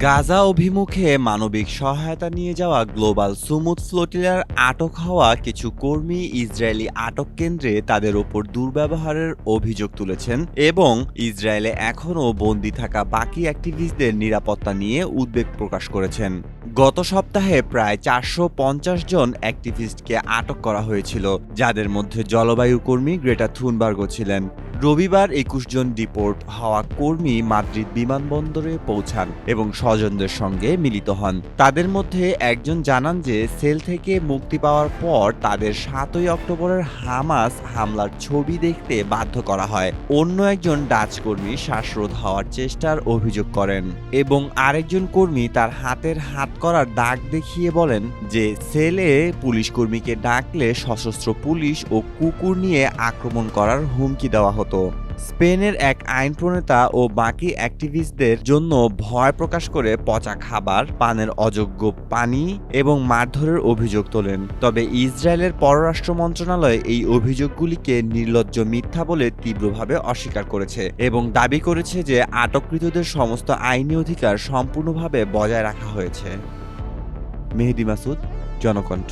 গাজা অভিমুখে মানবিক সহায়তা নিয়ে যাওয়া গ্লোবাল সুমুদ ফ্লোটিলার আটক হওয়া কিছু কর্মী ইসরায়েলি আটক কেন্দ্রে তাদের ওপর দুর্ব্যবহারের অভিযোগ তুলেছেন এবং ইসরায়েলে এখনও বন্দী থাকা বাকি অ্যাক্টিভিস্টদের নিরাপত্তা নিয়ে উদ্বেগ প্রকাশ করেছেন। গত সপ্তাহে প্রায় 450 জন অ্যাক্টিভিস্টকে আটক করা হয়েছিল, যাদের মধ্যে জলবায়ু কর্মী গ্রেটা থুনবার্গও ছিলেন। রবিবার 21 জন ডিপোর্ট হওয়া কর্মী মাদ্রিদ বিমানবন্দরে পৌঁছান এবং স্বজনদের সঙ্গে মিলিত হন। তাদের মধ্যে একজন জানান যে সেল থেকে মুক্তি পাওয়ার পর তাদের 7ই অক্টোবরের হামাস হামলার ছবি দেখতে বাধ্য করা হয়। অন্য একজন ডাচ কর্মী শ্বাসরোধ হওয়ার চেষ্টার অভিযোগ করেন এবং আরেকজন কর্মী তার হাতের হাত করার দাগ দেখিয়ে বলেন যে সেলে পুলিশ কর্মীকে ডাকলে সশস্ত্র পুলিশ ও কুকুর নিয়ে আক্রমণ করার হুমকি দেওয়া হতো। স্পেনের এক আইন প্রণেতা ও বাকি অ্যাক্টিভিস্টদের জন্য ভয় প্রকাশ করে পচা খাবার, পানের অযোগ্য পানি এবং মারধরের অভিযোগ তোলেন। তবে ইসরায়েলের পররাষ্ট্র মন্ত্রণালয় এই অভিযোগগুলিকে নির্লজ্জ মিথ্যা বলে তীব্রভাবে অস্বীকার করেছে এবং দাবি করেছে যে আটককৃতদের সমস্ত আইনি অধিকার সম্পূর্ণভাবে বজায় রাখা হয়েছে। মেহেদী মাসুদ, জনকণ্ঠ।